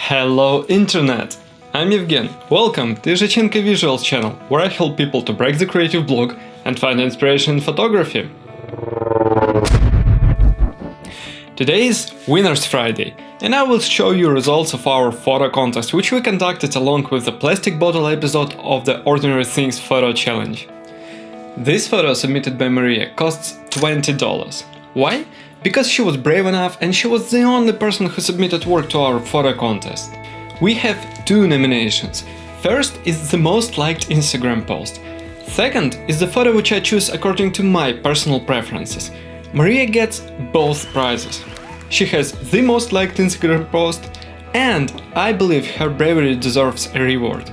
Hello Internet! I'm Evgen. Welcome to Iezhachenko Visuals channel, where I help people to break the creative block and find inspiration in photography. Today is Winners Friday, and I will show you results of our photo contest, which we conducted along with the plastic bottle episode of the Ordinary Things Photo Challenge. This photo submitted by Maria costs $20. Why? Because she was brave enough and she was the only person who submitted work to our photo contest. We have two nominations. First is the most liked Instagram post. Second is the photo which I choose according to my personal preferences. Maria gets both prizes. She has the most liked Instagram post, and I believe her bravery deserves a reward.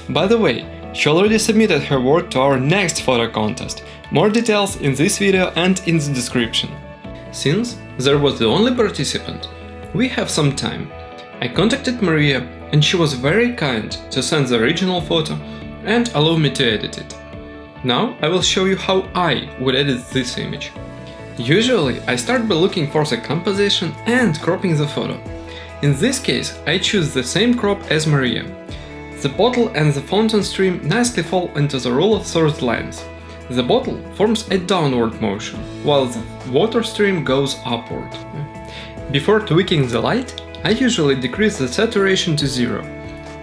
By the way, she already submitted her work to our next photo contest. More details in this video and in the description. Since there was the only participant, we have some time. I contacted Maria and she was very kind to send the original photo and allow me to edit it. Now I will show you how I would edit this image. Usually I start by looking for the composition and cropping the photo. In this case I choose the same crop as Maria. The bottle and the fountain stream nicely fall into the rule of third lines. The bottle forms a downward motion, while the water stream goes upward. Before tweaking the light, I usually decrease the saturation to 0.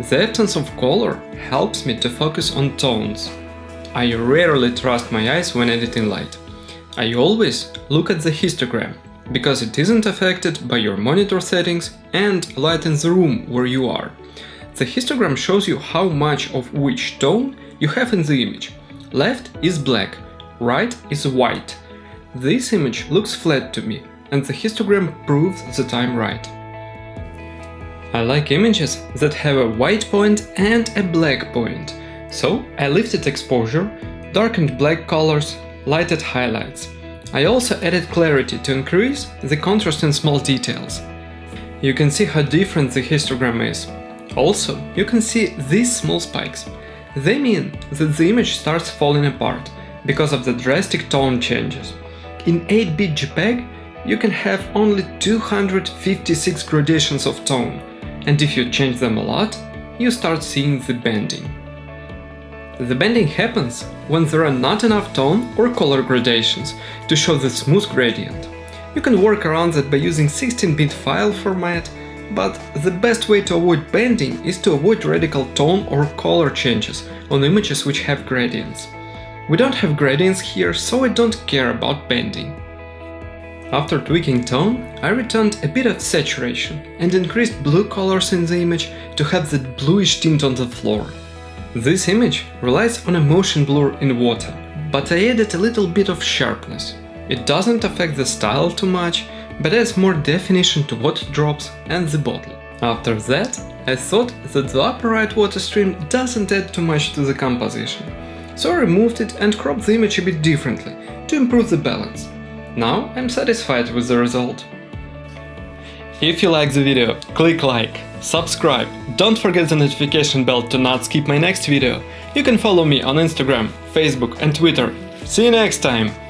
The absence of color helps me to focus on tones. I rarely trust my eyes when editing light. I always look at the histogram, because it isn't affected by your monitor settings and light in the room where you are. The histogram shows you how much of which tone you have in the image. Left is black, right is white. This image looks flat to me, and the histogram proves that I'm right. I like images that have a white point and a black point, so I lifted exposure, darkened black colors, lighted highlights. I also added clarity to increase the contrast in small details. You can see how different the histogram is. Also, you can see these small spikes. They mean that the image starts falling apart because of the drastic tone changes. In 8-bit JPEG, you can have only 256 gradations of tone, and if you change them a lot, you start seeing the bending. The bending happens when there are not enough tone or color gradations to show the smooth gradient. You can work around that by using 16-bit file format, but the best way to avoid bending is to avoid radical tone or color changes on images which have gradients. We don't have gradients here, so I don't care about bending. After tweaking tone, I returned a bit of saturation and increased blue colors in the image to have that bluish tint on the floor. This image relies on a motion blur in water, but I added a little bit of sharpness. It doesn't affect the style too much, but adds more definition to water drops and the bottle. After that, I thought that the upper right water stream doesn't add too much to the composition, so I removed it and cropped the image a bit differently to improve the balance. Now I'm satisfied with the result. If you like the video, click like, subscribe, don't forget the notification bell to not skip my next video. You can follow me on Instagram, Facebook and Twitter. See you next time!